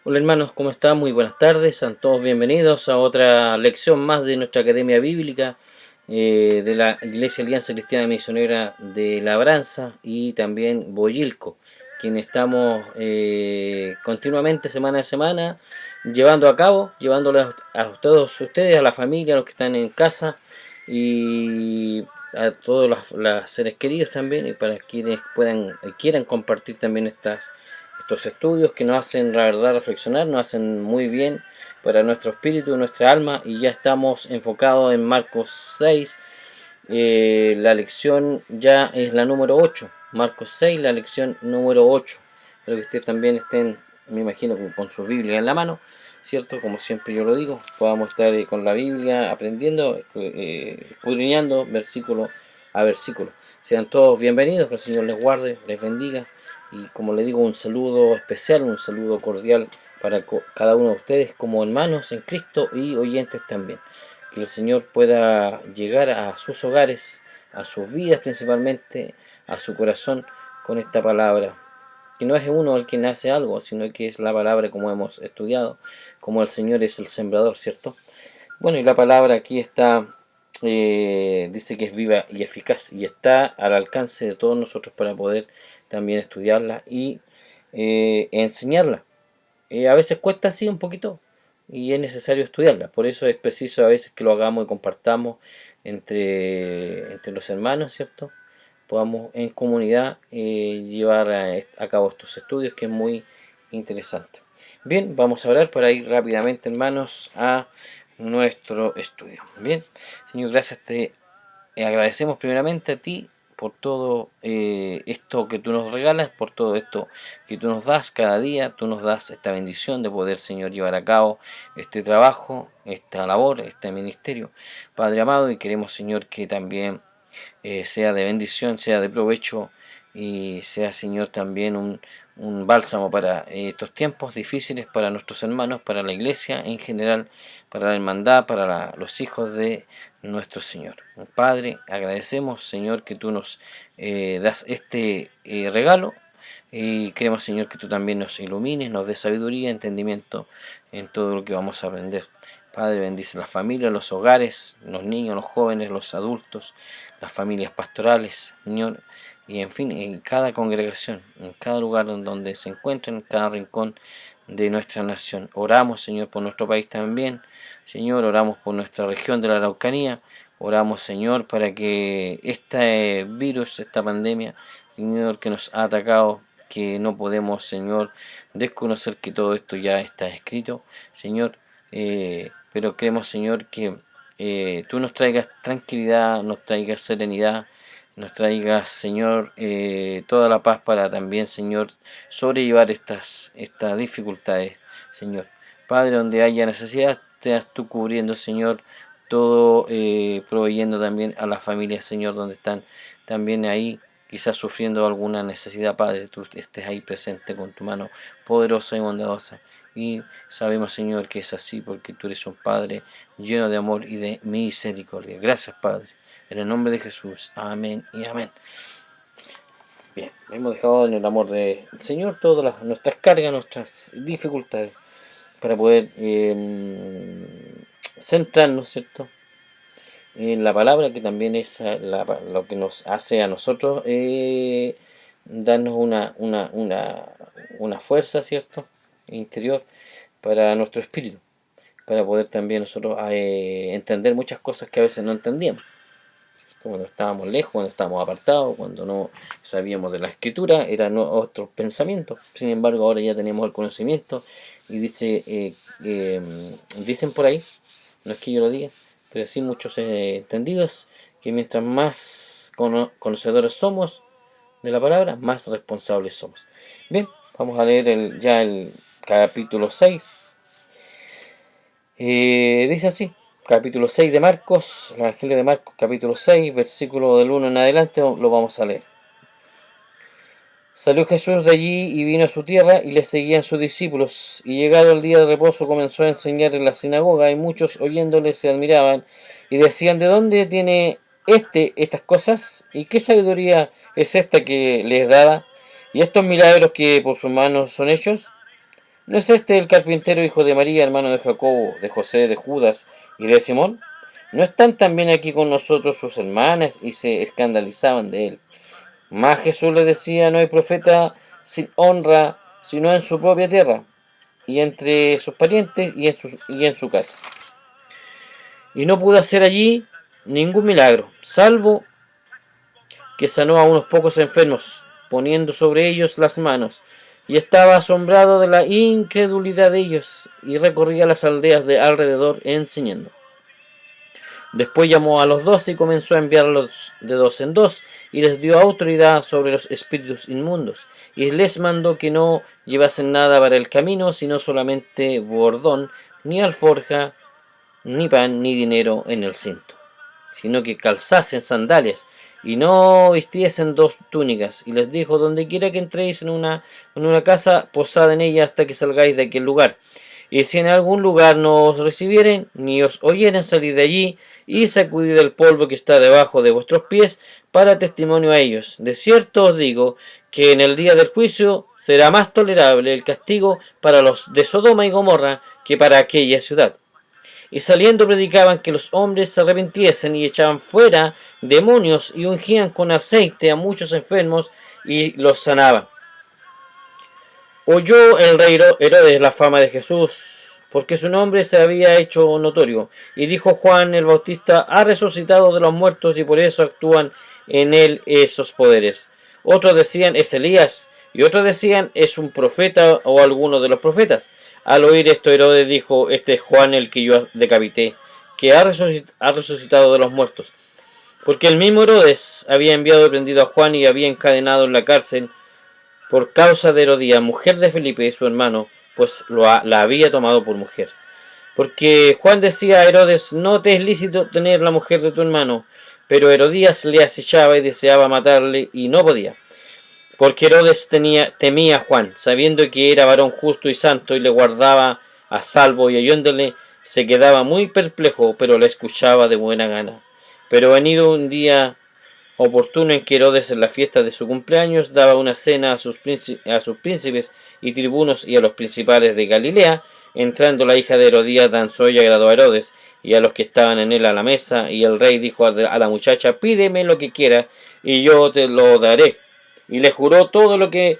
Hola hermanos, ¿cómo están? Muy buenas tardes, sean todos bienvenidos a otra lección más de nuestra Academia Bíblica de la Iglesia Alianza Cristiana Misionera de Labranza y también Boyilco, quien estamos continuamente semana a semana llevando a cabo, llevándoles a todos ustedes, a la familia, a los que están en casa y a todos los seres queridos también, y para quienes puedan quieran compartir también estos estudios que nos hacen, la verdad, reflexionar, nos hacen muy bien para nuestro espíritu, nuestra alma, y ya estamos enfocados en Marcos 6. La lección ya es la número 8. Marcos 6, la lección número 8. Espero que ustedes también estén, me imagino, con su Biblia en la mano, ¿cierto? Como siempre yo lo digo, podamos estar con la Biblia aprendiendo, escudriñando versículo a versículo. Sean todos bienvenidos, que el Señor les guarde, les bendiga. Y como le digo, un saludo especial, un saludo cordial para cada uno de ustedes como hermanos en Cristo y oyentes también. Que el Señor pueda llegar a sus hogares, a sus vidas principalmente, a su corazón con esta palabra. Que no es uno el que hace algo, sino que es la palabra como hemos estudiado, como el Señor es el sembrador, ¿cierto? Bueno, y la palabra aquí está, dice que es viva y eficaz y está al alcance de todos nosotros para poder también estudiarla y enseñarla. A veces cuesta así un poquito y es necesario estudiarla. Por eso es preciso a veces que lo hagamos y compartamos entre los hermanos, ¿cierto? Podamos en comunidad llevar a cabo estos estudios, que es muy interesante. Bien, vamos a orar para ir rápidamente, hermanos, a nuestro estudio. Bien, Señor, gracias, te agradecemos primeramente a ti por todo esto que tú nos regalas, por todo esto que tú nos das cada día. Tú nos das esta bendición de poder, Señor, llevar a cabo este trabajo, esta labor, este ministerio, Padre amado, y queremos, Señor, que también sea de bendición, sea de provecho y sea, Señor, también un bálsamo para estos tiempos difíciles, para nuestros hermanos, para la iglesia en general, para la hermandad, para los hijos de nuestro Señor. Padre, agradecemos, Señor, que tú nos das este regalo y queremos, Señor, que tú también nos ilumines, nos des sabiduría, entendimiento en todo lo que vamos a aprender. Padre, bendice las familias, los hogares, los niños, los jóvenes, los adultos, las familias pastorales, Señor, y en fin, en cada congregación, en cada lugar en donde se encuentren, en cada rincón de nuestra nación. Oramos, Señor, por nuestro país también. Señor, oramos por nuestra región de la Araucanía. Oramos, Señor, para que este virus, esta pandemia, Señor, que nos ha atacado, que no podemos, Señor, desconocer que todo esto ya está escrito, Señor, pero creemos, Señor, que tú nos traigas tranquilidad, nos traigas serenidad, nos traigas, Señor, toda la paz para también, Señor, sobrellevar estas dificultades, Señor. Padre, donde haya necesidad, seas tú cubriendo, Señor, todo, proveyendo también a las familias, Señor, donde están también ahí, quizás sufriendo alguna necesidad, Padre, tú estés ahí presente con tu mano poderosa y bondadosa. Y sabemos, Señor, que es así porque tú eres un Padre lleno de amor y de misericordia. Gracias, Padre. En el nombre de Jesús. Amén y amén. Bien, hemos dejado en el amor del Señor todas nuestras cargas, nuestras dificultades, para poder centrarnos, ¿cierto?, en la palabra, que también es lo que nos hace a nosotros darnos una fuerza, ¿cierto?, interior para nuestro espíritu, para poder también nosotros entender muchas cosas que a veces no entendíamos, ¿cierto? Cuando estábamos lejos, cuando estábamos apartados, cuando no sabíamos de la escritura, eran otros pensamientos. Sin embargo, ahora ya tenemos el conocimiento y dicen por ahí, no es que yo lo diga, pero sí muchos entendidos, que mientras más conocedores somos de la palabra, más responsables somos. Bien, vamos a leer ya el capítulo 6. Dice así, capítulo 6 de Marcos, el Evangelio de Marcos, capítulo 6, versículo del 1 en adelante, lo vamos a leer. Salió Jesús de allí y vino a su tierra, y le seguían sus discípulos. Y llegado el día de reposo comenzó a enseñar en la sinagoga, y muchos oyéndole se admiraban, y decían: ¿de dónde tiene estas cosas? ¿Y qué sabiduría es esta que les dada? ¿Y estos milagros que por sus manos son hechos? ¿No es este el carpintero hijo de María, hermano de Jacobo, de José, de Judas y de Simón? ¿No están también aquí con nosotros sus hermanas? Y se escandalizaban de él. Mas Jesús les decía, no hay profeta sin honra, sino en su propia tierra, y entre sus parientes y en su casa. Y no pudo hacer allí ningún milagro, salvo que sanó a unos pocos enfermos, poniendo sobre ellos las manos. Y estaba asombrado de la incredulidad de ellos, y recorría las aldeas de alrededor enseñando. Después llamó a los 12 y comenzó a enviarlos de dos en dos, y les dio autoridad sobre los espíritus inmundos, y les mandó que no llevasen nada para el camino, sino solamente bordón, ni alforja, ni pan, ni dinero en el cinto, sino que calzasen sandalias, y no vistiesen dos túnicas. Y les dijo, donde quiera que entréis en una casa, posad en ella hasta que salgáis de aquel lugar. Y si en algún lugar no os recibieren, ni os oyeren, salir de allí, y sacudid el polvo que está debajo de vuestros pies, para testimonio a ellos. De cierto os digo, que en el día del juicio será más tolerable el castigo para los de Sodoma y Gomorra, que para aquella ciudad. Y saliendo predicaban que los hombres se arrepintiesen y echaban fuera demonios y ungían con aceite a muchos enfermos y los sanaban. Oyó el rey Herodes la fama de Jesús, porque su nombre se había hecho notorio, y dijo, Juan el Bautista ha resucitado de los muertos y por eso actúan en él esos poderes. Otros decían es Elías, y otros decían es un profeta o alguno de los profetas. Al oír esto, Herodes dijo, este es Juan el que yo decapité, que ha resucitado de los muertos. Porque el mismo Herodes había enviado y prendido a Juan y había encadenado en la cárcel por causa de Herodías, mujer de Felipe, su hermano, pues la había tomado por mujer. Porque Juan decía a Herodes, no te es lícito tener la mujer de tu hermano, pero Herodías le acechaba y deseaba matarle y no podía. Porque Herodes temía a Juan, sabiendo que era varón justo y santo, y le guardaba a salvo, y oyéndole se quedaba muy perplejo, pero le escuchaba de buena gana. Pero venido un día oportuno en que Herodes, en la fiesta de su cumpleaños, daba una cena a sus príncipes y tribunos y a los principales de Galilea, entrando la hija de Herodías danzó y agradó a Herodes y a los que estaban en él a la mesa, y el rey dijo a la muchacha, pídeme lo que quieras y yo te lo daré. Y le juró todo lo que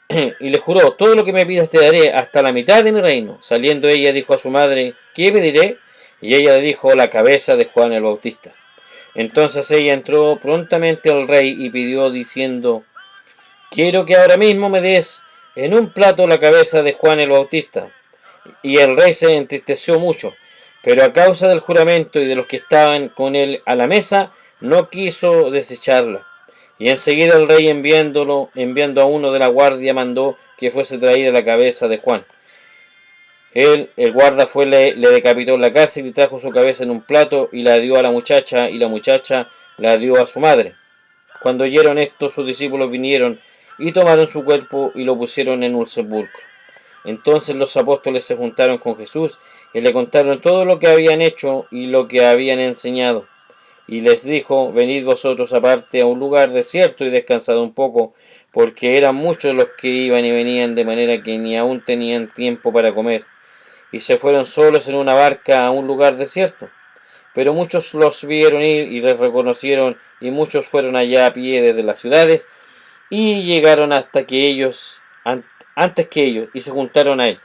me pidas te daré, hasta la mitad de mi reino. Saliendo ella dijo a su madre, ¿qué pediré? Y ella le dijo, la cabeza de Juan el Bautista. Entonces ella entró prontamente al rey y pidió diciendo, quiero que ahora mismo me des en un plato la cabeza de Juan el Bautista. Y el rey se entristeció mucho, pero a causa del juramento y de los que estaban con él a la mesa, no quiso desecharla. Y enseguida el rey enviando a uno de la guardia, mandó que fuese traída la cabeza de Juan. El guarda le decapitó en la cárcel y trajo su cabeza en un plato y la dio a la muchacha, y la muchacha la dio a su madre. Cuando oyeron esto, sus discípulos vinieron y tomaron su cuerpo y lo pusieron en un sepulcro. Entonces los apóstoles se juntaron con Jesús y le contaron todo lo que habían hecho y lo que habían enseñado. Y les dijo, venid vosotros aparte a un lugar desierto y descansad un poco, porque eran muchos los que iban y venían, de manera que ni aún tenían tiempo para comer. Y se fueron solos en una barca a un lugar desierto. Pero muchos los vieron ir y les reconocieron, y muchos fueron allá a pie desde las ciudades, y llegaron antes que ellos, y se juntaron a él.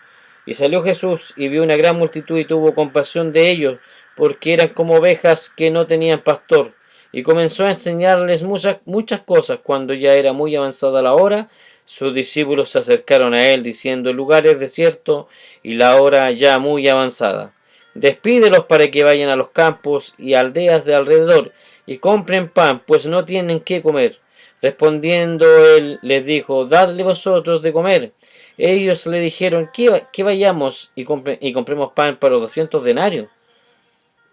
Y salió Jesús y vio una gran multitud y tuvo compasión de ellos, porque eran como ovejas que no tenían pastor, y comenzó a enseñarles muchas cosas. Cuando ya era muy avanzada la hora, sus discípulos se acercaron a él, diciendo, el lugar es desierto y la hora ya muy avanzada. Despídelos para que vayan a los campos y aldeas de alrededor y compren pan, pues no tienen qué comer. Respondiendo él les dijo, dadle vosotros de comer. Ellos le dijeron, que vayamos y compremos pan para 200 denarios.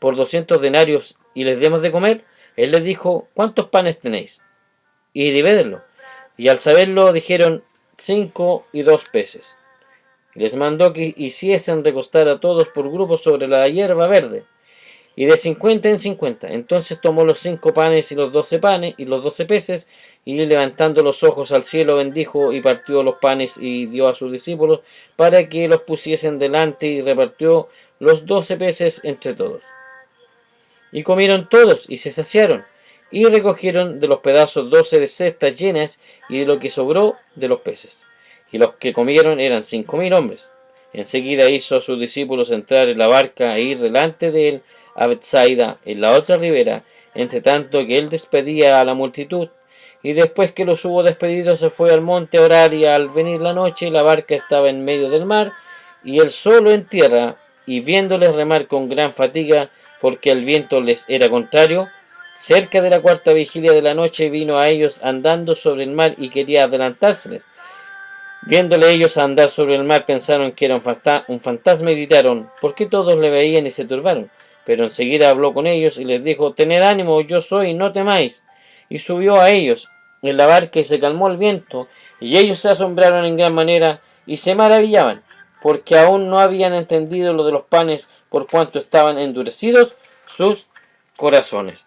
Por 200 denarios y les demos de comer. Él les dijo, ¿cuántos panes tenéis? Y divídelo. Y al saberlo dijeron, 5 y 2 peces. Les mandó que hiciesen recostar a todos por grupos sobre la hierba verde, y de 50 en 50. Entonces tomó los 5 panes y los 12 peces, y levantando los ojos al cielo bendijo y partió los panes y dio a sus discípulos para que los pusiesen delante, y repartió los 12 peces entre todos. Y comieron todos y se saciaron, y recogieron de los pedazos 12 cestas llenas, y de lo que sobró de los peces. Y los que comieron eran 5.000 hombres. Enseguida hizo a sus discípulos entrar en la barca e ir delante de él a Betsaida, en la otra ribera, entre tanto que él despedía a la multitud. Y después que los hubo despedido, se fue al monte a orar, y al venir la noche la barca estaba en medio del mar, y él solo en tierra, y viéndoles remar con gran fatiga, porque el viento les era contrario, cerca de la cuarta vigilia de la noche vino a ellos andando sobre el mar y quería adelantárseles. Viéndole ellos andar sobre el mar, pensaron que era un fantasma y gritaron, porque todos le veían y se turbaron. Pero enseguida habló con ellos y les dijo, tened ánimo, yo soy, no temáis. Y subió a ellos en la barca y se calmó el viento, y ellos se asombraron en gran manera y se maravillaban, porque aún no habían entendido lo de los panes, por cuanto estaban endurecidos sus corazones.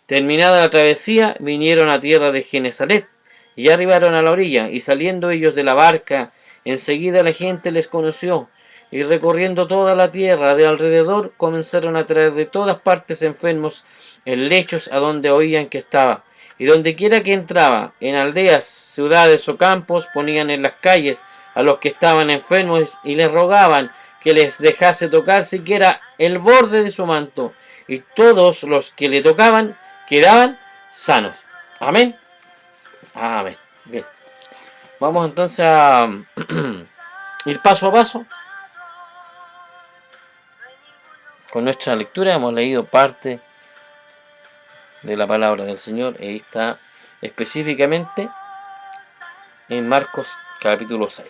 Terminada la travesía, vinieron a tierra de Genesaret, y arribaron a la orilla, y saliendo ellos de la barca, enseguida la gente les conoció, y recorriendo toda la tierra de alrededor, comenzaron a traer de todas partes enfermos en lechos a donde oían que estaba. Y donde quiera que entraba, en aldeas, ciudades o campos, ponían en las calles a los que estaban enfermos y les rogaban que les dejase tocar siquiera el borde de su manto, y todos los que le tocaban quedaban sanos. Amén. Amén. Bien. Vamos entonces a ir paso a paso con nuestra lectura. Hemos leído parte de la palabra del Señor, y está específicamente en Marcos capítulo 6.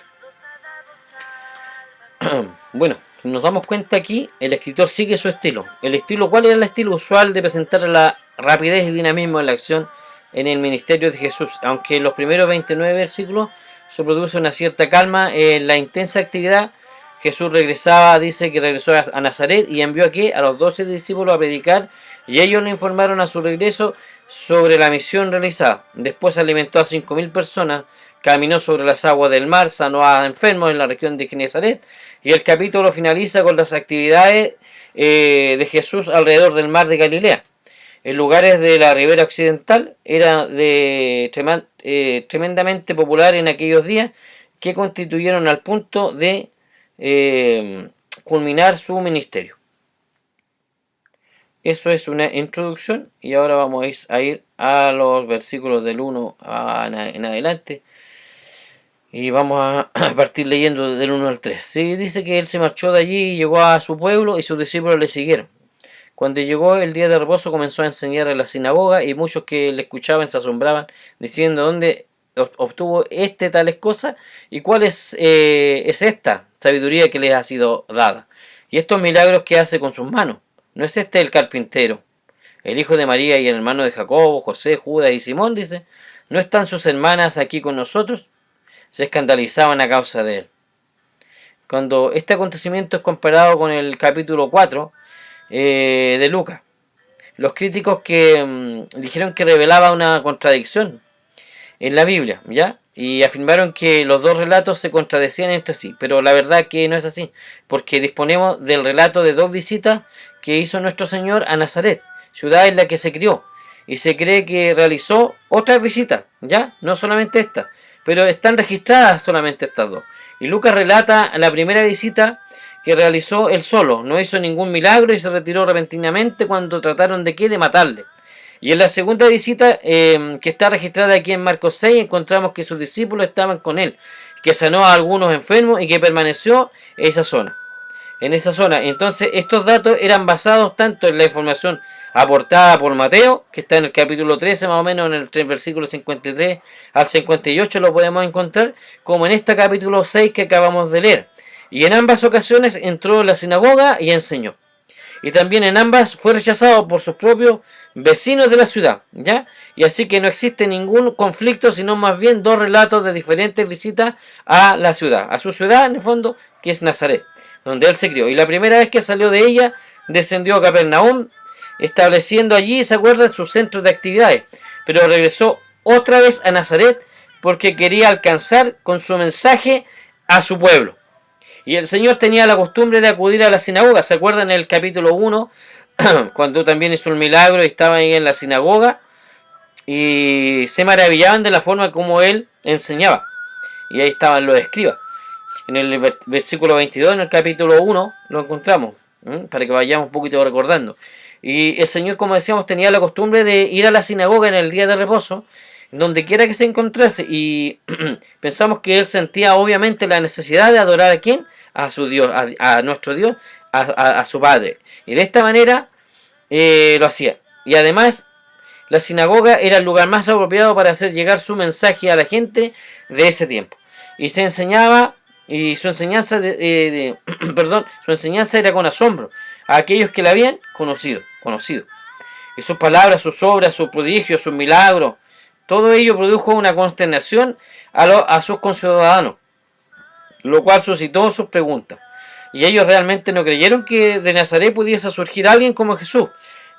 Bueno, nos damos cuenta aquí, el escritor sigue su estilo. ¿Cuál era el estilo usual de presentar la rapidez y dinamismo en la acción en el ministerio de Jesús? Aunque en los primeros 29 versículos se produce una cierta calma en la intensa actividad, Jesús dice que regresó a Nazaret y envió aquí a los 12 discípulos a predicar, y ellos le informaron a su regreso sobre la misión realizada. Después alimentó a 5.000 personas, caminó sobre las aguas del mar, sanó a enfermos en la región de Genesaret, y el capítulo finaliza con las actividades de Jesús alrededor del mar de Galilea. En lugares de la ribera occidental era tremendamente popular en aquellos días, que constituyeron al punto de culminar su ministerio. Eso es una introducción, y ahora vamos a ir a los versículos del 1 en adelante, y vamos a partir leyendo del 1 al 3. Sí, dice que él se marchó de allí y llegó a su pueblo, y sus discípulos le siguieron. Cuando llegó el día de reposo, comenzó a enseñar en la sinagoga, y muchos que le escuchaban se asombraban, diciendo, ¿dónde obtuvo tales cosas? ¿Y cuál es esta sabiduría que les ha sido dada? Y estos milagros que hace con sus manos. ¿No es este el carpintero, el hijo de María y el hermano de Jacobo, José, Judas y Simón? Dice, ¿no están sus hermanas aquí con nosotros? Se escandalizaban a causa de él. Cuando este acontecimiento es comparado con el capítulo 4 de Lucas, los críticos que dijeron que revelaba una contradicción en la Biblia, ¿ya? Y afirmaron que los dos relatos se contradecían entre sí, pero la verdad que no es así, porque disponemos del relato de 2 visitas que hizo nuestro Señor a Nazaret, ciudad en la que se crió, y se cree que realizó otras visitas, ¿ya? No solamente esta, pero están registradas solamente estas 2. Y Lucas relata la primera visita que realizó él solo, no hizo ningún milagro y se retiró repentinamente cuando trataron de matarle. Y en la segunda visita, que está registrada aquí en Marcos 6, encontramos que sus discípulos estaban con él, que sanó a algunos enfermos y que permaneció en esa zona. Entonces, estos datos eran basados tanto en la información aportada por Mateo, que está en el capítulo 13, más o menos en el 3, versículo 53 al 58 lo podemos encontrar, como en este capítulo 6 que acabamos de leer. Y en ambas ocasiones entró en la sinagoga y enseñó. Y también en ambas fue rechazado por sus propios vecinos de la ciudad, ¿ya? Y así que no existe ningún conflicto, sino más bien 2 relatos de diferentes visitas a la ciudad, a su ciudad en el fondo, que es Nazaret, donde él se crió. Y la primera vez que salió de ella, descendió a Capernaum, estableciendo allí, ¿se acuerdan?, sus centros de actividades. Pero regresó otra vez a Nazaret porque quería alcanzar con su mensaje a su pueblo. Y el Señor tenía la costumbre de acudir a la sinagoga. ¿Se acuerdan en el capítulo 1? Cuando también hizo un milagro y estaba ahí en la sinagoga. Y se maravillaban de la forma como él enseñaba. Y ahí estaban los escribas. En el versículo 22, en el capítulo 1, lo encontramos. Para que vayamos un poquito recordando. Y el Señor, como decíamos, tenía la costumbre de ir a la sinagoga en el día de reposo, donde quiera que se encontrase. Y pensamos que él sentía obviamente la necesidad de adorar a ¿quién? A su Dios, a nuestro Dios, a su Padre. Y de esta manera lo hacía. Y además, la sinagoga era el lugar más apropiado para hacer llegar su mensaje a la gente de ese tiempo. Y se enseñaba, y su enseñanza su enseñanza era con asombro a aquellos que la habían conocido. Y sus palabras, sus obras, sus prodigios, sus milagros, todo ello produjo una consternación a sus conciudadanos, lo cual suscitó sus preguntas. Y ellos realmente no creyeron que de Nazaret pudiese surgir alguien como Jesús.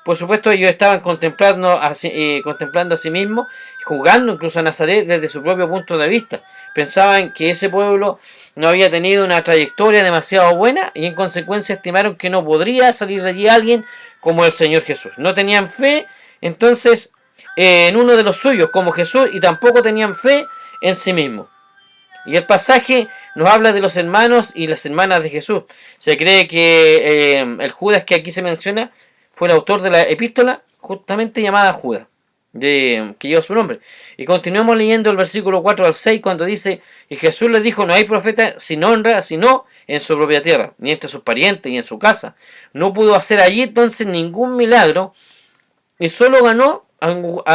Por supuesto, ellos estaban contemplando a sí mismos, juzgando incluso a Nazaret desde su propio punto de vista. Pensaban que ese pueblo no había tenido una trayectoria demasiado buena y en consecuencia estimaron que no podría salir de allí alguien como el Señor Jesús. No tenían fe entonces en uno de los suyos como Jesús y tampoco tenían fe en sí mismos. Y el pasaje nos habla de los hermanos y las hermanas de Jesús. Se cree que el Judas que aquí se menciona fue el autor de la epístola justamente llamada Judas, que lleva su nombre. Y continuamos leyendo el versículo 4 al 6 cuando dice: y Jesús les dijo, no hay profeta sin honra sino en su propia tierra, ni entre sus parientes, ni en su casa. No pudo hacer allí entonces ningún milagro y solo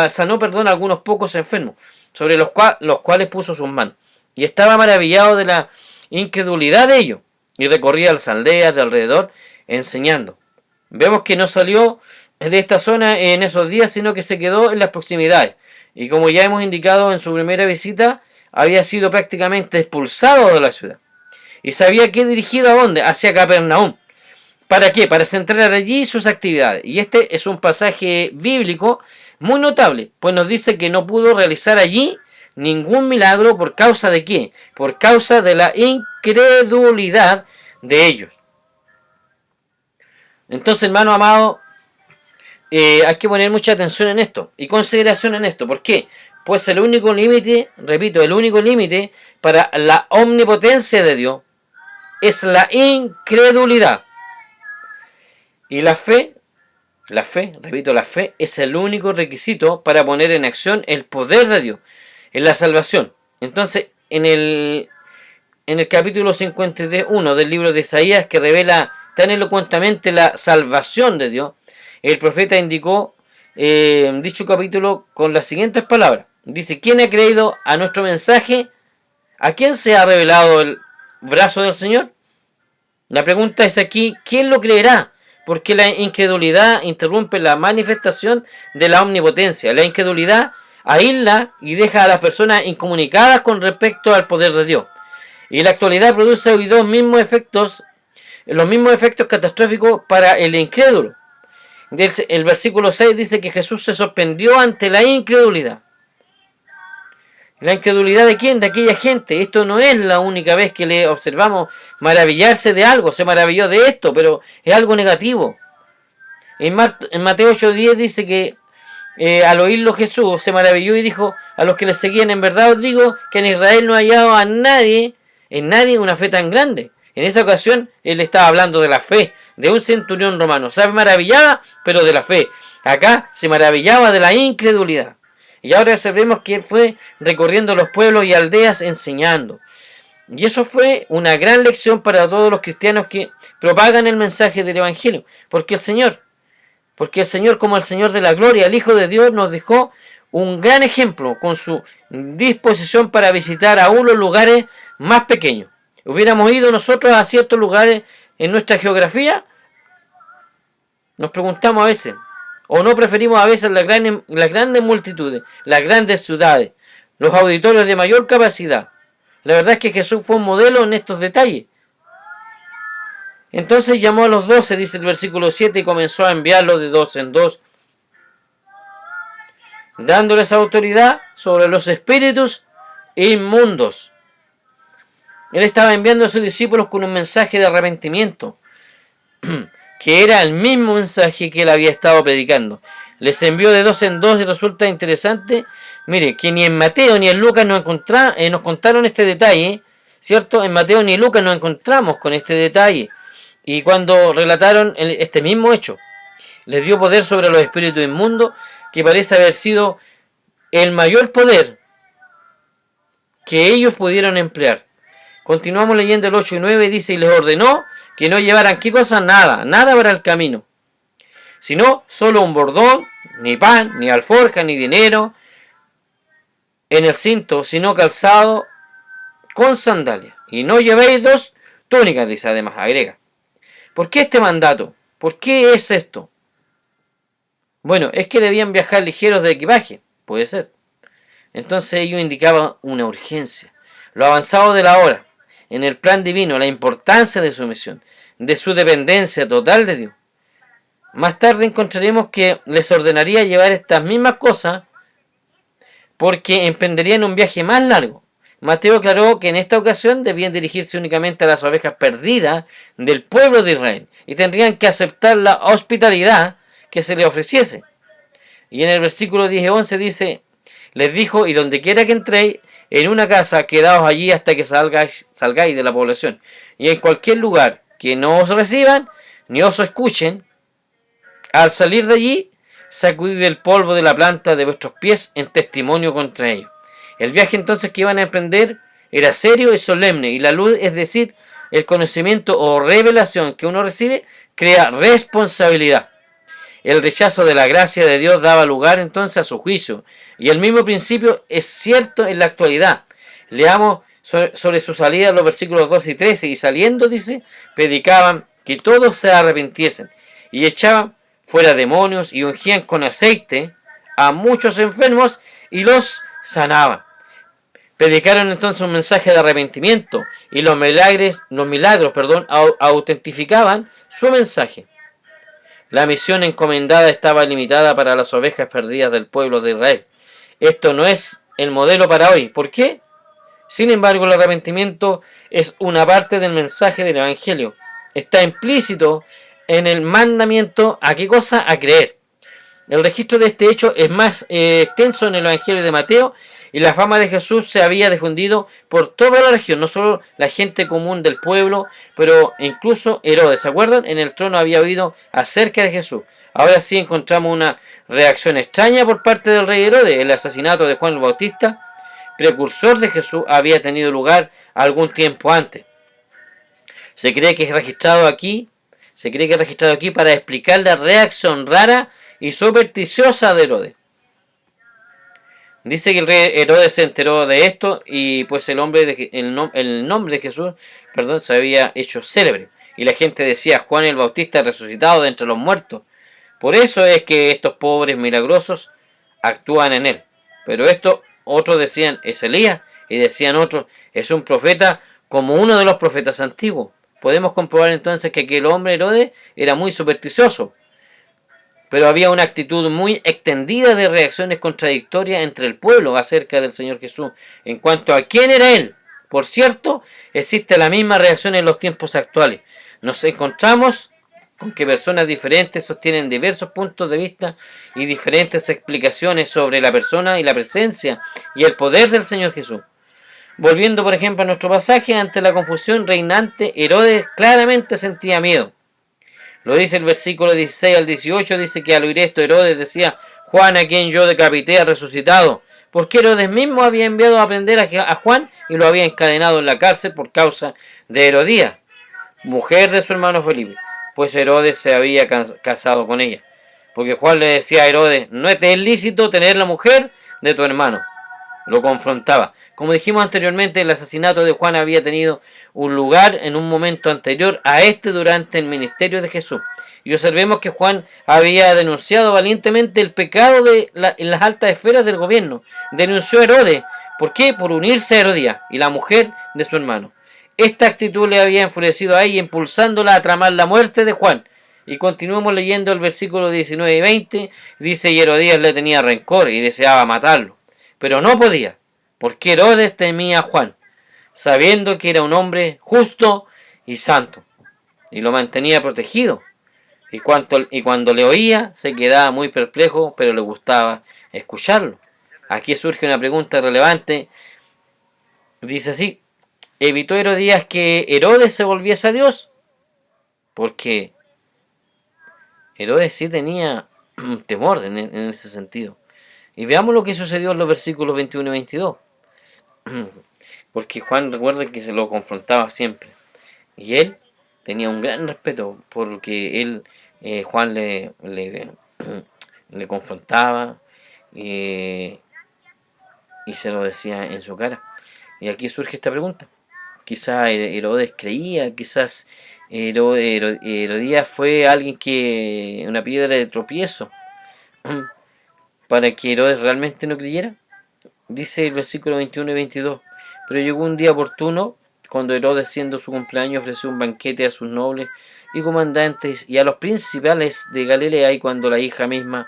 sanó algunos pocos enfermos, sobre los cuales puso sus manos. Y estaba maravillado de la incredulidad de ellos, y recorría las aldeas de alrededor enseñando. Vemos que no salió de esta zona en esos días, sino que se quedó en las proximidades. Y como ya hemos indicado en su primera visita, había sido prácticamente expulsado de la ciudad. Y se había que dirigido ¿a dónde? Hacia Capernaum. ¿Para qué? Para centrar allí sus actividades. Y este es un pasaje bíblico muy notable, pues nos dice que no pudo realizar allí ningún milagro. ¿Por causa de qué? Por causa de la incredulidad de ellos. Entonces, hermano amado, hay que poner mucha atención en esto y consideración en esto. ¿Por qué? Pues el único límite, repito, el único límite para la omnipotencia de Dios es la incredulidad. Y la fe, repito, la fe es el único requisito para poner en acción el poder de Dios en la salvación. Entonces, en el capítulo 51 del libro de Isaías, que revela tan elocuentemente la salvación de Dios, el profeta indicó dicho capítulo con las siguientes palabras. Dice: ¿quién ha creído a nuestro mensaje? ¿A quién se ha revelado el brazo del Señor? La pregunta es aquí: ¿quién lo creerá? Porque la incredulidad interrumpe la manifestación de la omnipotencia. La incredulidad aísla y deja a las personas incomunicadas con respecto al poder de Dios. Y la actualidad produce hoy los mismos efectos catastróficos para el incrédulo. El versículo 6 dice que Jesús se sorprendió ante la incredulidad. ¿La incredulidad de quién? De aquella gente. Esto no es la única vez que le observamos maravillarse de algo. Se maravilló de esto, pero es algo negativo. En Mateo 8:10 dice que al oírlo Jesús se maravilló y dijo a los que le seguían: en verdad os digo que en Israel no ha hallado en nadie una fe tan grande. En esa ocasión él estaba hablando de la fe de un centurión romano. Se maravillaba, pero de la fe. Acá se maravillaba de la incredulidad. Y ahora sabemos que él fue recorriendo los pueblos y aldeas enseñando. Y eso fue una gran lección para todos los cristianos que propagan el mensaje del Evangelio. Porque el Señor, como el Señor de la gloria, el Hijo de Dios, nos dejó un gran ejemplo con su disposición para visitar aún los lugares más pequeños. ¿Hubiéramos ido nosotros a ciertos lugares en nuestra geografía? Nos preguntamos a veces. ¿O no preferimos a veces las grandes multitudes, las grandes ciudades, los auditorios de mayor capacidad? La verdad es que Jesús fue un modelo en estos detalles. Entonces llamó a los 12, dice el versículo 7, y comenzó a enviarlos de dos en dos. dándoles autoridad sobre los espíritus inmundos. Él estaba enviando a sus discípulos con un mensaje de arrepentimiento, que era el mismo mensaje que él había estado predicando. Les envió de dos en dos y resulta interesante, mire, que ni en Mateo ni en Lucas nos contaron este detalle, ¿cierto? En Mateo ni en Lucas nos encontramos con este detalle. Y cuando relataron este mismo hecho, les dio poder sobre los espíritus inmundos, que parece haber sido el mayor poder que ellos pudieron emplear. Continuamos leyendo el 8 y 9, dice, y les ordenó que no llevaran, ¿qué cosa? Nada para el camino, sino solo un bordón, ni pan, ni alforja, ni dinero en el cinto, sino calzado con sandalias. Y no llevéis 2 túnicas, dice, además, agrega. ¿Por qué este mandato? ¿Por qué es esto? Bueno, es que debían viajar ligeros de equipaje, puede ser. Entonces ello indicaba una urgencia, lo avanzado de la hora, en el plan divino, la importancia de su misión, de su dependencia total de Dios. Más tarde encontraremos que les ordenaría llevar estas mismas cosas porque emprenderían un viaje más largo. Mateo aclaró que en esta ocasión debían dirigirse únicamente a las ovejas perdidas del pueblo de Israel y tendrían que aceptar la hospitalidad que se les ofreciese. Y en el versículo 10 y 11 dice, les dijo, y donde quiera que entréis en una casa, quedaos allí hasta que salgáis de la población. Y en cualquier lugar que no os reciban, ni os escuchen, al salir de allí, sacudid el polvo de la planta de vuestros pies en testimonio contra ellos. El viaje entonces que iban a emprender era serio y solemne, y la luz, es decir, el conocimiento o revelación que uno recibe, crea responsabilidad. El rechazo de la gracia de Dios daba lugar entonces a su juicio, y el mismo principio es cierto en la actualidad. Leamos sobre su salida los versículos 12 y 13, y saliendo, dice, predicaban que todos se arrepintiesen, y echaban fuera demonios, y ungían con aceite a muchos enfermos, y los sanaban. Predicaron entonces un mensaje de arrepentimiento, y los milagros, autentificaban su mensaje. La misión encomendada estaba limitada para las ovejas perdidas del pueblo de Israel. Esto no es el modelo para hoy. ¿Por qué? Sin embargo, el arrepentimiento es una parte del mensaje del Evangelio. Está implícito en el mandamiento ¿a qué cosa? A creer. El registro de este hecho es más extenso en el Evangelio de Mateo, y la fama de Jesús se había difundido por toda la región, no solo la gente común del pueblo, pero incluso Herodes, ¿se acuerdan? En el trono había oído acerca de Jesús. Ahora sí encontramos una reacción extraña por parte del rey Herodes. El asesinato de Juan el Bautista, precursor de Jesús, había tenido lugar algún tiempo antes. Se cree que es registrado aquí para explicar la reacción rara y supersticiosa de Herodes. Dice que el rey Herodes se enteró de esto y pues el nombre de Jesús, se había hecho célebre. Y la gente decía, Juan el Bautista resucitado de entre los muertos. Por eso es que estos pobres milagrosos actúan en él. Pero esto otros decían, es Elías, y decían otros, es un profeta como uno de los profetas antiguos. Podemos comprobar entonces que aquel hombre Herodes era muy supersticioso. Pero había una actitud muy extendida de reacciones contradictorias entre el pueblo acerca del Señor Jesús. En cuanto a quién era Él, por cierto, existe la misma reacción en los tiempos actuales. Nos encontramos con que personas diferentes sostienen diversos puntos de vista y diferentes explicaciones sobre la persona y la presencia y el poder del Señor Jesús. Volviendo, por ejemplo, a nuestro pasaje, ante la confusión reinante, Herodes claramente sentía miedo. Lo dice el versículo 16 al 18, dice que al oír esto Herodes decía, Juan, a quien yo decapité, ha resucitado. Porque Herodes mismo había enviado a prender a Juan y lo había encadenado en la cárcel por causa de Herodías, mujer de su hermano Felipe, pues Herodes se había casado con ella. Porque Juan le decía a Herodes, no es lícito tener la mujer de tu hermano. Lo confrontaba. Como dijimos anteriormente, el asesinato de Juan había tenido un lugar en un momento anterior a este durante el ministerio de Jesús. Y observemos que Juan había denunciado valientemente el pecado en las altas esferas del gobierno. Denunció a Herodes. ¿Por qué? Por unirse a Herodías y la mujer de su hermano. Esta actitud le había enfurecido a ella, impulsándola a tramar la muerte de Juan. Y continuamos leyendo el versículo 19 y 20. Dice, y Herodías le tenía rencor y deseaba matarlo, pero no podía, porque Herodes temía a Juan, sabiendo que era un hombre justo y santo, y lo mantenía protegido. Y cuando le oía, se quedaba muy perplejo, pero le gustaba escucharlo. Aquí surge una pregunta relevante. Dice así, ¿evitó Herodías que Herodes se volviese a Dios? Porque Herodes sí tenía temor en ese sentido. Y veamos lo que sucedió en los versículos 21 y 22. Porque Juan, recuerda que se lo confrontaba siempre. Y él tenía un gran respeto porque Juan le confrontaba y se lo decía en su cara. Y aquí surge esta pregunta. Quizás Herodes creía, quizás Herodías fue alguien una piedra de tropiezo para que Herodes realmente no creyera. Dice el versículo 21 y 22. Pero llegó un día oportuno, cuando Herodes, siendo su cumpleaños, ofreció un banquete a sus nobles y comandantes y a los principales de Galilea, y cuando la hija misma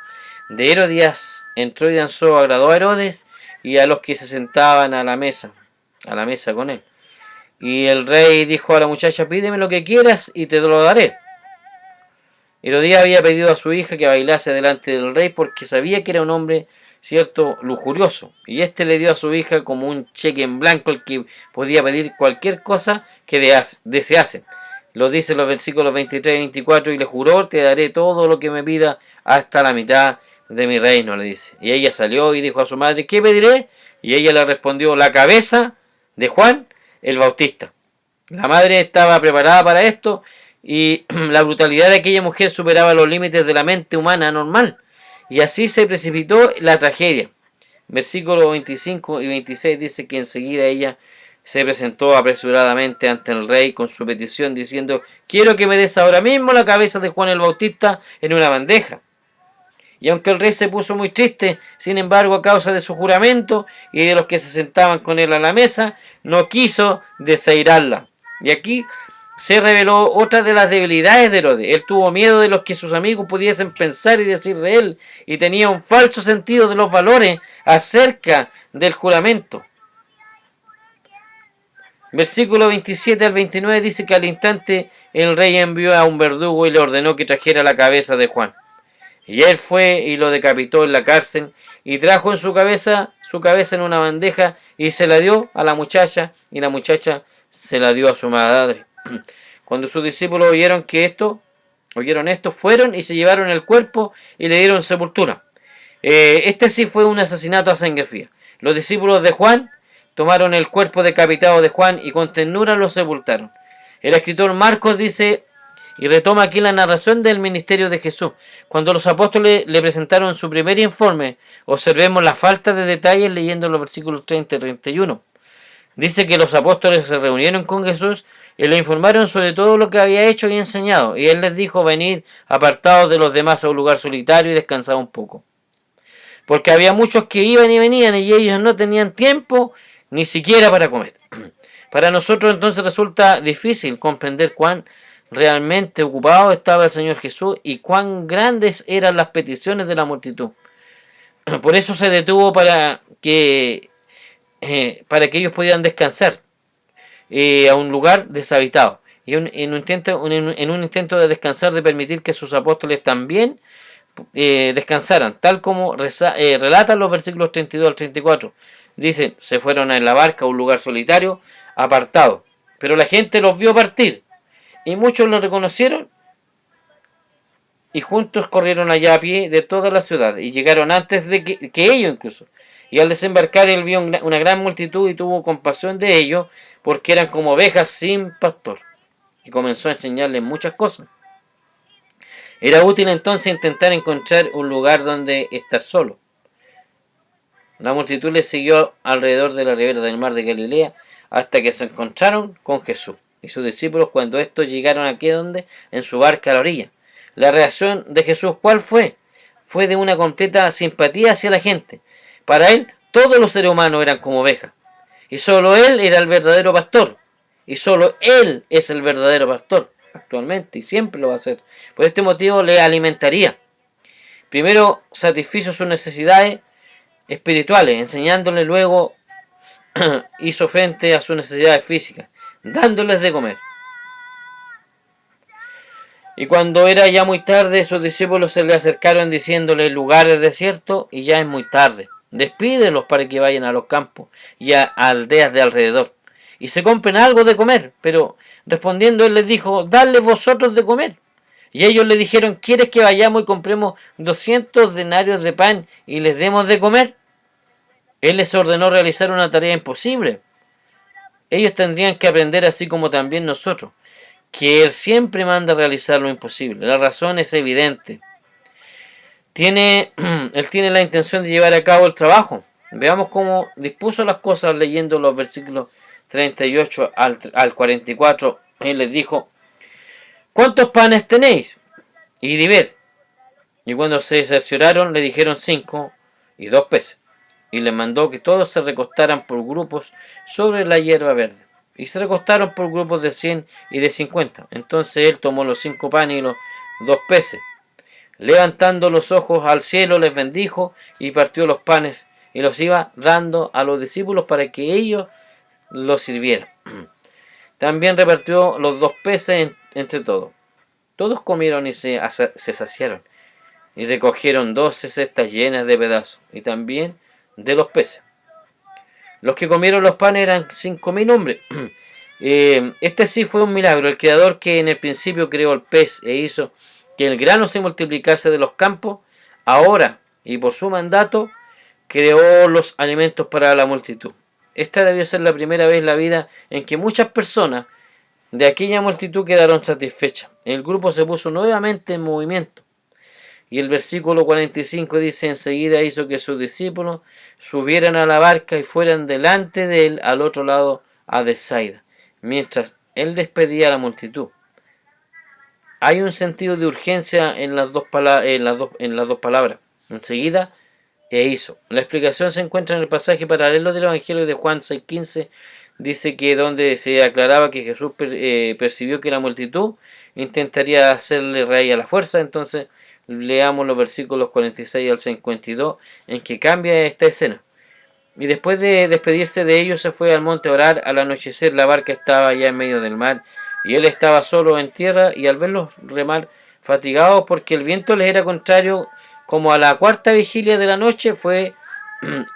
de Herodías entró y danzó, agradó a Herodes y a los que se sentaban a la mesa con él. Y el rey dijo a la muchacha, pídeme lo que quieras y te lo daré. Herodías había pedido a su hija que bailase delante del rey porque sabía que era un hombre, cierto, lujurioso. Y este le dio a su hija como un cheque en blanco el que podía pedir cualquier cosa que desease. Lo dice los versículos 23 y 24, y le juró, te daré todo lo que me pida hasta la mitad de mi reino, le dice. Y ella salió y dijo a su madre, ¿qué pediré? Y ella le respondió, la cabeza de Juan el Bautista. La madre estaba preparada para esto y la brutalidad de aquella mujer superaba los límites de la mente humana normal. Y así se precipitó la tragedia. Versículos 25 y 26 dice que enseguida ella se presentó apresuradamente ante el rey con su petición diciendo, quiero que me des ahora mismo la cabeza de Juan el Bautista en una bandeja. Y aunque el rey se puso muy triste, sin embargo, a causa de su juramento y de los que se sentaban con él a la mesa, no quiso desairarla. Y aquí se reveló otra de las debilidades de Herodes. Él tuvo miedo de lo que sus amigos pudiesen pensar y decir de él, y tenía un falso sentido de los valores acerca del juramento. Versículo 27 al 29 dice que al instante el rey envió a un verdugo y le ordenó que trajera la cabeza de Juan. Y él fue y lo decapitó en la cárcel y trajo en su cabeza en una bandeja y se la dio a la muchacha, y la muchacha se la dio a su madre. Cuando sus discípulos oyeron esto, fueron y se llevaron el cuerpo y le dieron sepultura. Este sí fue un asesinato a sangre fría. Los discípulos de Juan tomaron el cuerpo decapitado de Juan y con ternura lo sepultaron. El escritor Marcos dice y retoma aquí la narración del ministerio de Jesús. Cuando los apóstoles le presentaron su primer informe, observemos la falta de detalles leyendo los versículos 30 y 31. Dice que los apóstoles se reunieron con Jesús y le informaron sobre todo lo que había hecho y enseñado. Y él les dijo, venid apartados de los demás a un lugar solitario y descansad un poco. Porque había muchos que iban y venían y ellos no tenían tiempo ni siquiera para comer. Para nosotros entonces resulta difícil comprender cuán realmente ocupado estaba el Señor Jesús y cuán grandes eran las peticiones de la multitud. Por eso se detuvo para que ellos pudieran descansar a un lugar deshabitado. Y en un intento de descansar, de permitir que sus apóstoles también descansaran, tal como relatan los versículos 32 al 34. Dicen, se fueron en la barca a un lugar solitario, apartado. Pero la gente los vio partir y muchos los reconocieron y juntos corrieron allá a pie de toda la ciudad y llegaron antes de que ellos incluso. Y al desembarcar él vio una gran multitud y tuvo compasión de ellos porque eran como ovejas sin pastor. Y comenzó a enseñarles muchas cosas. Era útil entonces intentar encontrar un lugar donde estar solo. La multitud les siguió alrededor de la ribera del mar de Galilea hasta que se encontraron con Jesús y sus discípulos cuando estos llegaron aquí donde en su barca a la orilla. La reacción de Jesús, ¿cuál fue? Fue de una completa simpatía hacia la gente. Para él, todos los seres humanos eran como ovejas y solo él era el verdadero pastor. y solo Él es el verdadero pastor actualmente y siempre lo va a hacer. Por este motivo le alimentaría. Primero satisfizo sus necesidades espirituales, enseñándole, luego hizo frente a sus necesidades físicas, dándoles de comer. Y cuando era ya muy tarde, sus discípulos se le acercaron diciéndole: el lugar es desierto y ya es muy tarde. Despídelos para que vayan a los campos y a aldeas de alrededor y se compren algo de comer. Pero respondiendo él les dijo: dadle vosotros de comer. Y ellos le dijeron: ¿quieres que vayamos y compremos 200 denarios de pan y les demos de comer? Él les ordenó realizar una tarea imposible. Ellos tendrían que aprender, así como también nosotros, que Él siempre manda a realizar lo imposible. La razón es evidente. Él tiene la intención de llevar a cabo el trabajo. Veamos cómo dispuso las cosas leyendo los versículos 38 al 44. Él les dijo: ¿cuántos panes tenéis? Y divid. Y cuando se cercioraron le dijeron 5 y 2 peces. Y les mandó que todos se recostaran por grupos sobre la hierba verde. Y se recostaron por grupos de 100 y de 50. Entonces él tomó los 5 panes y los 2 peces. Levantando los ojos al cielo les bendijo y partió los panes y los iba dando a los discípulos para que ellos los sirvieran. También repartió los 2 peces entre todos. Todos comieron y se saciaron y recogieron 12 cestas llenas de pedazos y también de los peces. Los que comieron los panes eran 5.000 hombres. Este sí fue un milagro. El Creador, que en el principio creó el pez e hizo que el grano se multiplicase de los campos, ahora y por su mandato creó los alimentos para la multitud. Esta debió ser la primera vez en la vida en que muchas personas de aquella multitud quedaron satisfechas. El grupo se puso nuevamente en movimiento. Y el versículo 45 dice: enseguida hizo que sus discípulos subieran a la barca y fueran delante de él al otro lado a Bethsaida, mientras él despedía a la multitud. Hay un sentido de urgencia en las dos palabras, enseguida e hizo. La explicación se encuentra en el pasaje paralelo del Evangelio de Juan 6:15. Dice que donde se aclaraba que Jesús percibió que la multitud intentaría hacerle rey a la fuerza. Entonces leamos los versículos 46 al 52 en que cambia esta escena. Y después de despedirse de ellos se fue al monte a orar. Al anochecer la barca estaba ya en medio del mar y él estaba solo en tierra, y al verlos remar fatigados porque el viento les era contrario, como a la cuarta vigilia de la noche, fue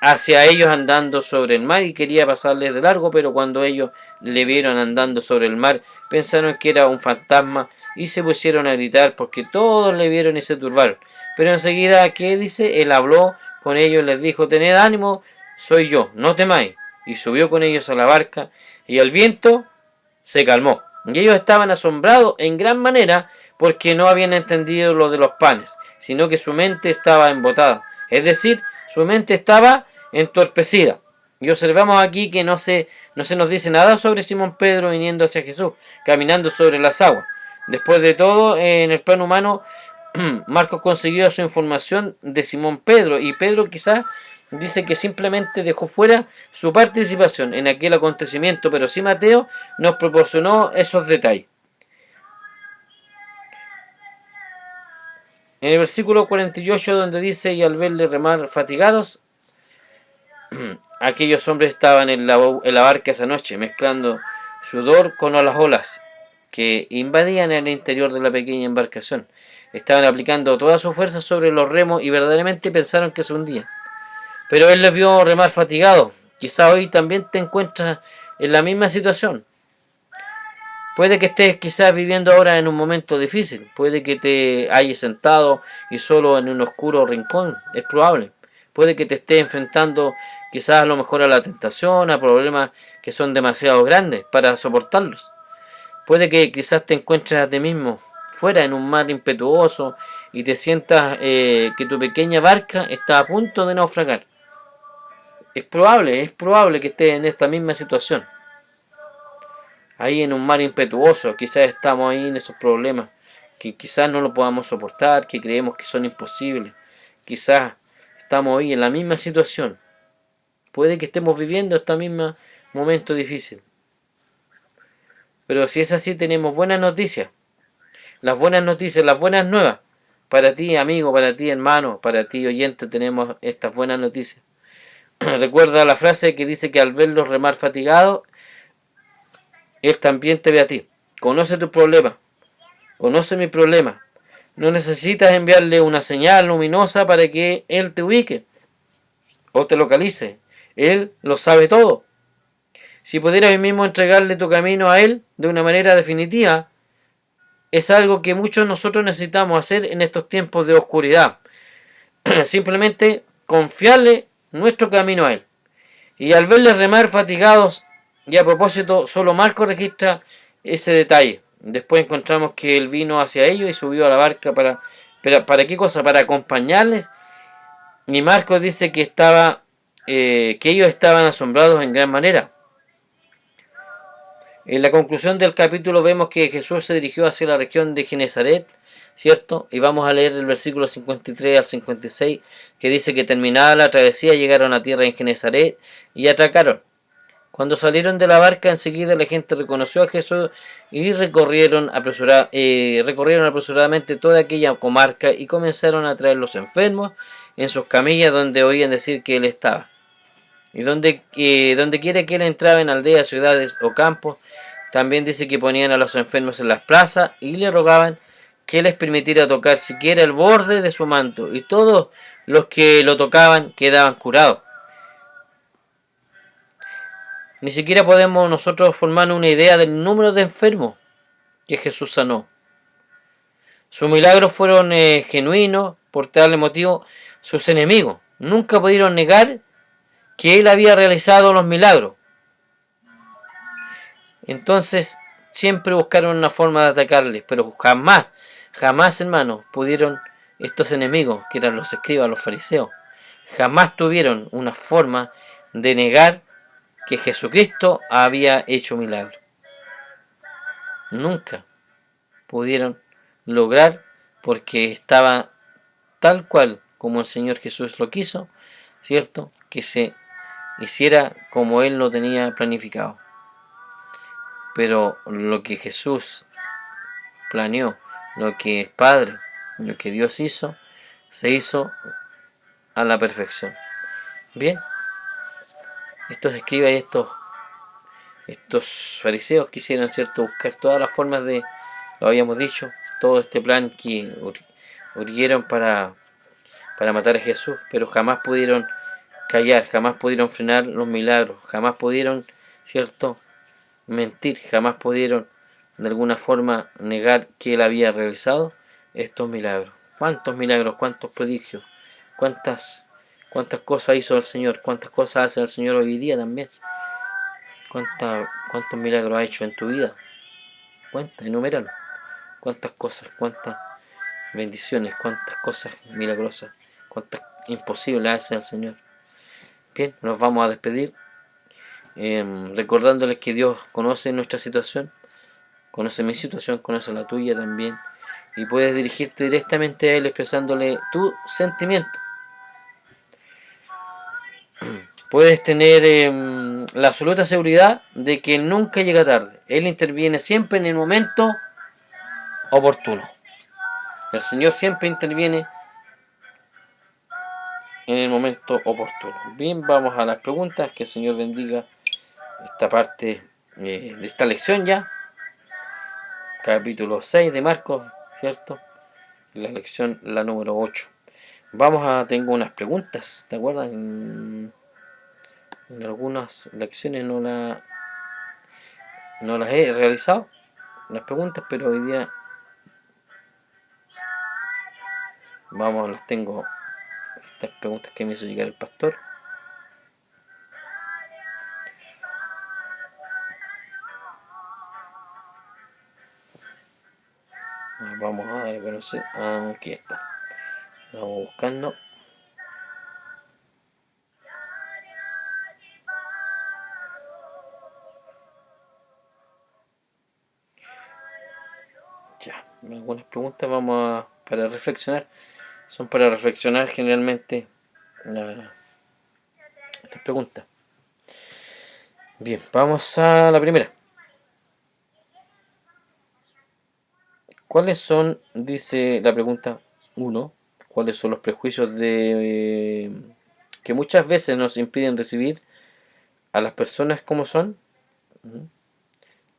hacia ellos andando sobre el mar y quería pasarles de largo, pero cuando ellos le vieron andando sobre el mar pensaron que era un fantasma y se pusieron a gritar porque todos le vieron y se turbaron. Pero enseguida, ¿qué dice? Él habló con ellos y les dijo: tened ánimo, soy yo, no temáis. Y subió con ellos a la barca y el viento se calmó. Y ellos estaban asombrados en gran manera porque no habían entendido lo de los panes, sino que su mente estaba embotada. Es decir, su mente estaba entorpecida. Y observamos aquí que no se nos dice nada sobre Simón Pedro viniendo hacia Jesús, caminando sobre las aguas. Después de todo, en el plano humano, Marcos consiguió su información de Simón Pedro, y Pedro quizás dice que simplemente dejó fuera su participación en aquel acontecimiento, pero sí Mateo nos proporcionó esos detalles. En el versículo 48, donde dice: y al verle remar fatigados, aquellos hombres estaban en la barca esa noche, mezclando sudor con las olas que invadían el interior de la pequeña embarcación. Estaban aplicando toda su fuerza sobre los remos y verdaderamente pensaron que se hundían. Pero él les vio remar fatigados. Quizá hoy también te encuentras en la misma situación. Puede que estés quizás viviendo ahora en un momento difícil. Puede que te hayas sentado y solo en un oscuro rincón. Es probable. Puede que te estés enfrentando quizás a lo mejor a la tentación, a problemas que son demasiado grandes para soportarlos. Puede que quizás te encuentres a ti mismo fuera en un mar impetuoso y te sientas que tu pequeña barca está a punto de naufragar. Es probable que estés en esta misma situación. Ahí en un mar impetuoso, quizás estamos ahí en esos problemas que quizás no lo podamos soportar, que creemos que son imposibles. Quizás estamos ahí en la misma situación. Puede que estemos viviendo este mismo momento difícil. Pero si es así, tenemos buenas noticias. Las buenas noticias, las buenas nuevas. Para ti, amigo, para ti, hermano, para ti, oyente, tenemos estas buenas noticias. Recuerda la frase que dice que al verlos remar fatigados, Él también te ve a ti. Conoce tu problema. Conoce mi problema. No necesitas enviarle una señal luminosa para que Él te ubique o te localice. Él lo sabe todo. Si pudieras hoy mismo entregarle tu camino a Él de una manera definitiva, es algo que muchos de nosotros necesitamos hacer en estos tiempos de oscuridad. Simplemente confiarle nuestro camino a Él. Y al verles remar fatigados, y a propósito, solo Marcos registra ese detalle. Después encontramos que Él vino hacia ellos y subió a la barca ¿para qué cosa? Para acompañarles. Y Marcos dice que que ellos estaban asombrados en gran manera. En la conclusión del capítulo vemos que Jesús se dirigió hacia la región de Genezaret, ¿cierto? Y vamos a leer el versículo 53 al 56, que dice que terminada la travesía llegaron a tierra en Genezaret y atracaron. Cuando salieron de la barca, enseguida la gente reconoció a Jesús y recorrieron apresuradamente toda aquella comarca y comenzaron a traer los enfermos en sus camillas donde oían decir que Él estaba. Y donde quiera que Él entraba, en aldeas, ciudades o campos, también dice que ponían a los enfermos en las plazas y le rogaban que les permitiera tocar siquiera el borde de su manto, y todos los que lo tocaban quedaban curados. Ni siquiera podemos nosotros formar una idea del número de enfermos que Jesús sanó. Sus milagros fueron genuinos. Por tal motivo, sus enemigos nunca pudieron negar que Él había realizado los milagros. Entonces siempre buscaron una forma de atacarle, pero jamás, hermanos, pudieron estos enemigos, que eran los escribas, los fariseos, jamás tuvieron una forma de negar que Jesucristo había hecho milagros. Nunca pudieron lograr, porque estaba tal cual como el Señor Jesús lo quiso, ¿cierto? Que se hiciera como Él lo tenía planificado. Pero lo que Jesús planeó, lo que el Padre, lo que Dios hizo, se hizo a la perfección. Bien, estos escribas y estos fariseos quisieron, ¿cierto?, buscar todas las formas de, lo habíamos dicho, todo este plan que urgieron para matar a Jesús, pero jamás pudieron callar, jamás pudieron frenar los milagros, jamás pudieron, ¿cierto?, mentir, jamás pudieron de alguna forma negar que Él había realizado estos milagros. ¿Cuántos milagros, cuántos prodigios, cuántas cosas hizo el Señor, cuántas cosas hace el Señor hoy día también? ¿Cuántos milagros ha hecho en tu vida? Cuenta, enuméralo. Cuántas cosas, cuántas bendiciones, cuántas cosas milagrosas, cuántas imposibles hace el Señor. Bien, nos vamos a despedir recordándoles que Dios conoce nuestra situación, conoce mi situación, conoce la tuya también, y puedes dirigirte directamente a Él expresándole tu sentimiento. Puedes tener la absoluta seguridad de que nunca llega tarde. Él interviene siempre en el momento oportuno. El Señor siempre interviene en el momento oportuno. Bien, vamos a las preguntas. Que el Señor bendiga esta parte de esta lección ya. Capítulo 6 de Marcos, ¿cierto? La lección, la número 8. Tengo unas preguntas, ¿te acuerdas? En algunas lecciones no las he realizado, las preguntas, pero hoy día las tengo, estas preguntas que me hizo llegar el pastor. Vamos a ver, no sé, aquí está. Estamos buscando. Ya, algunas preguntas para reflexionar. Son para reflexionar generalmente estas preguntas. Bien, vamos a la primera. ¿Cuáles son, dice la pregunta uno, cuáles son los prejuicios que muchas veces nos impiden recibir a las personas como son?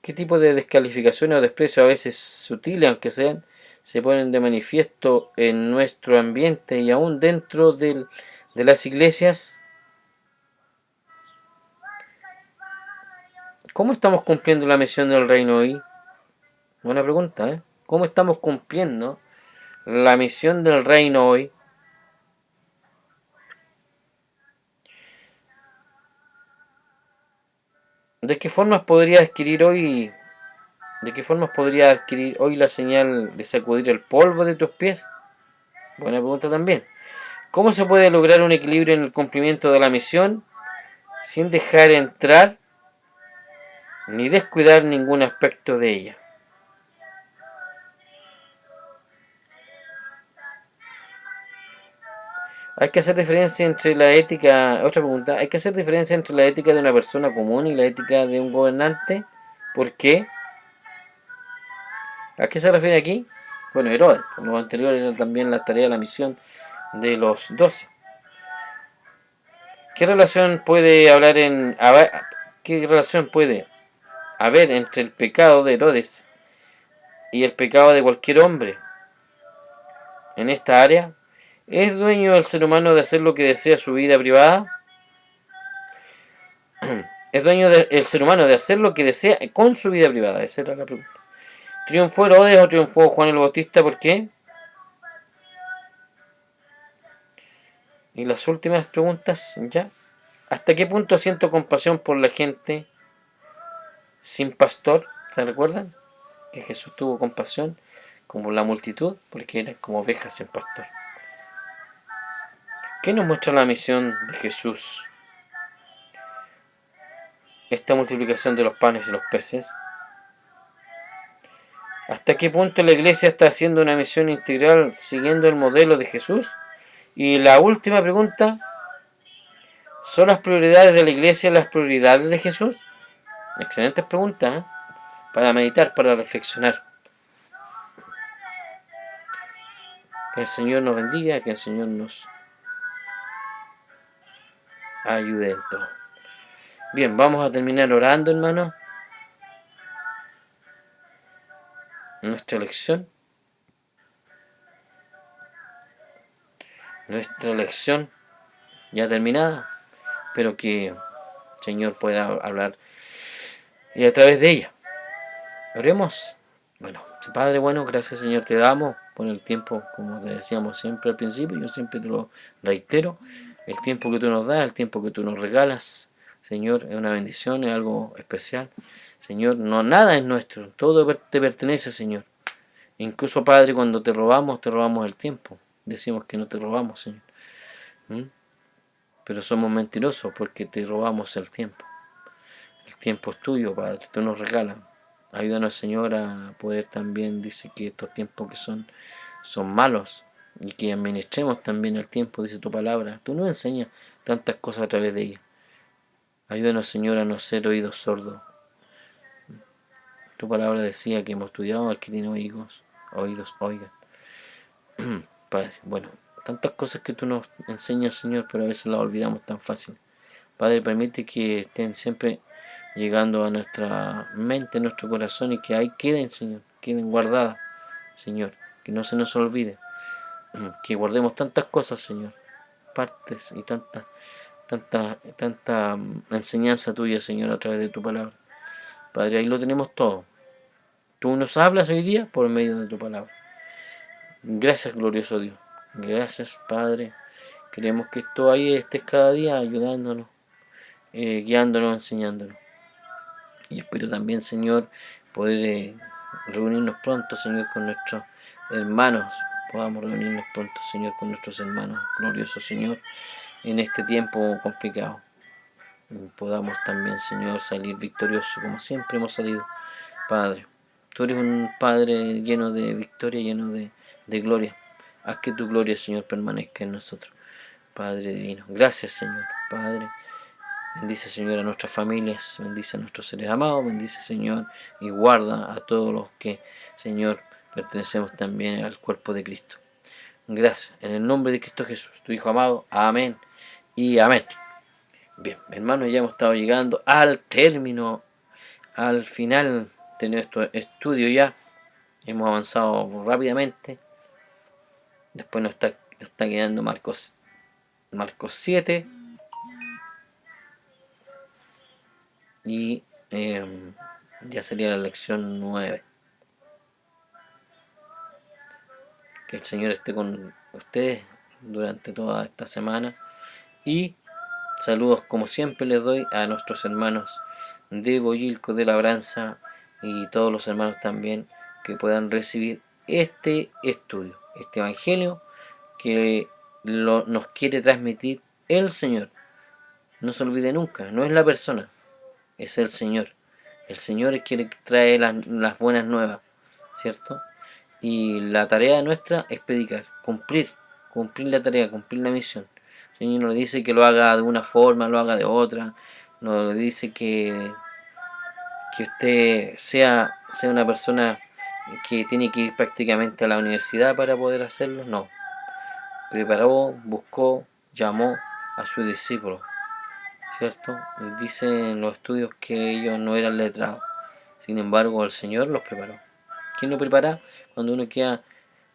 ¿Qué tipo de descalificaciones o desprecio, a veces sutiles aunque sean, se ponen de manifiesto en nuestro ambiente y aún dentro de las iglesias? ¿Cómo estamos cumpliendo la misión del reino hoy? Buena pregunta, ¿eh? ¿Cómo estamos cumpliendo la misión del reino hoy? ¿De qué formas podría adquirir hoy, de qué formas podría adquirir hoy la señal de sacudir el polvo de tus pies? Buena pregunta también. ¿Cómo se puede lograr un equilibrio en el cumplimiento de la misión sin dejar entrar ni descuidar ningún aspecto de ella? Hay que hacer diferencia entre la ética, otra pregunta, hay que hacer diferencia entre la ética de una persona común y la ética de un gobernante. ¿Por qué? ¿A qué se refiere aquí? Bueno, Herodes, por lo anterior era también la tarea, la misión de los 12. ¿Qué relación puede qué relación puede haber entre el pecado de Herodes y el pecado de cualquier hombre en esta área? ¿Es dueño el ser humano de hacer lo que desea su vida privada? ¿Es dueño el ser humano de hacer lo que desea con su vida privada? Esa era la pregunta. ¿Triunfó Herodes o triunfó Juan el Bautista? ¿Por qué? Y las últimas preguntas, ya. ¿Hasta qué punto siento compasión por la gente sin pastor? ¿Se recuerdan? Que Jesús tuvo compasión como la multitud, porque eran como ovejas sin pastor. ¿Qué nos muestra la misión de Jesús? Esta multiplicación de los panes y los peces. ¿Hasta qué punto la iglesia está haciendo una misión integral siguiendo el modelo de Jesús? Y la última pregunta, ¿son las prioridades de la iglesia las prioridades de Jesús? Excelentes preguntas, ¿eh? Para meditar, para reflexionar. Que el Señor nos bendiga, que el Señor nos ayude en todo. Bien, vamos a terminar orando, hermano. Nuestra lección ya terminada, pero que el Señor pueda hablar y a través de ella. Oremos. Bueno, Padre bueno, gracias Señor te damos por el tiempo, como te decíamos siempre al principio, yo siempre te lo reitero, el tiempo que tú nos das, el tiempo que tú nos regalas, Señor, es una bendición, es algo especial. Señor, no nada es nuestro, todo te pertenece, Señor. Incluso, Padre, cuando te robamos el tiempo. Decimos que no te robamos, Señor. Pero somos mentirosos porque te robamos el tiempo. El tiempo es tuyo, Padre, tú nos regalas. Ayúdanos, Señor, a poder también, dice que estos tiempos que son malos y que administremos también el tiempo, dice tu palabra. Tú nos enseñas tantas cosas a través de ella. Ayúdanos, Señor, a no ser oídos sordos. Tu palabra decía que hemos estudiado, al que tiene oídos oigan. Padre, bueno, tantas cosas que tú nos enseñas, Señor, pero a veces las olvidamos tan fácil. Padre, permite que estén siempre llegando a nuestra mente, a nuestro corazón, y que ahí queden, Señor, queden guardadas, Señor, que no se nos olvide, que guardemos tantas cosas, Señor, partes y tanta enseñanza tuya, Señor, a través de tu palabra. Padre, ahí lo tenemos todo. Tú nos hablas hoy día por medio de tu palabra. Gracias, glorioso Dios. Gracias, Padre. Queremos que esto ahí estés cada día ayudándonos, guiándonos, enseñándonos. Y espero también, Señor, poder reunirnos pronto, Señor, con nuestros hermanos. Podamos reunirnos pronto, Señor, con nuestros hermanos. Glorioso Señor, en este tiempo complicado. Podamos también, Señor, salir victoriosos como siempre hemos salido. Padre, tú eres un Padre lleno de victoria, lleno de gloria. Haz que tu gloria, Señor, permanezca en nosotros. Padre divino. Gracias, Señor. Padre, bendice, Señor, a nuestras familias, bendice a nuestros seres amados, bendice, Señor, y guarda a todos los que, Señor, pertenecemos también al cuerpo de Cristo. Gracias, en el nombre de Cristo Jesús, tu Hijo amado. Amén y amén. Bien, hermanos, ya hemos estado llegando al término, al final de nuestro estudio ya. Hemos avanzado rápidamente. Después nos está quedando Marcos 7. Y ya sería la lección 9. Que el Señor esté con ustedes durante toda esta semana. Y saludos como siempre les doy a nuestros hermanos de Boyilco, de Labranza, y todos los hermanos también que puedan recibir este estudio, este evangelio que nos quiere transmitir el Señor. No se olvide nunca, no es la persona, es el Señor. El Señor es quien trae las buenas nuevas, ¿cierto? Y la tarea nuestra es predicar, cumplir la tarea, cumplir la misión. El Señor no le dice que lo haga de una forma, lo haga de otra. No le dice que usted sea una persona que tiene que ir prácticamente a la universidad para poder hacerlo. No. Preparó, buscó, llamó a sus discípulos, ¿cierto? Dicen los estudios que ellos no eran letrados. Sin embargo, el Señor los preparó. ¿Quién lo prepara? Cuando uno queda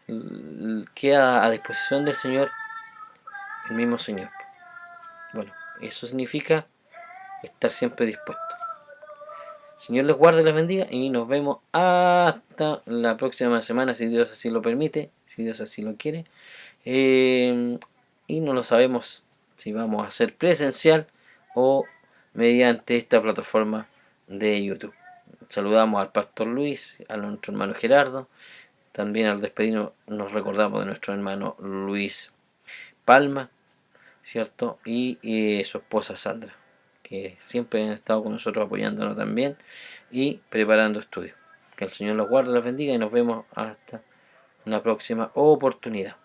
a disposición del Señor, el mismo Señor. Bueno, eso significa estar siempre dispuesto. Señor les guarde y les bendiga y nos vemos hasta la próxima semana, si Dios así lo permite, si Dios así lo quiere. Y no lo sabemos si vamos a hacer presencial o mediante esta plataforma de YouTube. Saludamos al pastor Luis, a nuestro hermano Gerardo. También al despedirnos nos recordamos de nuestro hermano Luis Palma, ¿cierto? Y su esposa Sandra, que siempre han estado con nosotros apoyándonos también y preparando estudios. Que el Señor los guarde, los bendiga y nos vemos hasta una próxima oportunidad.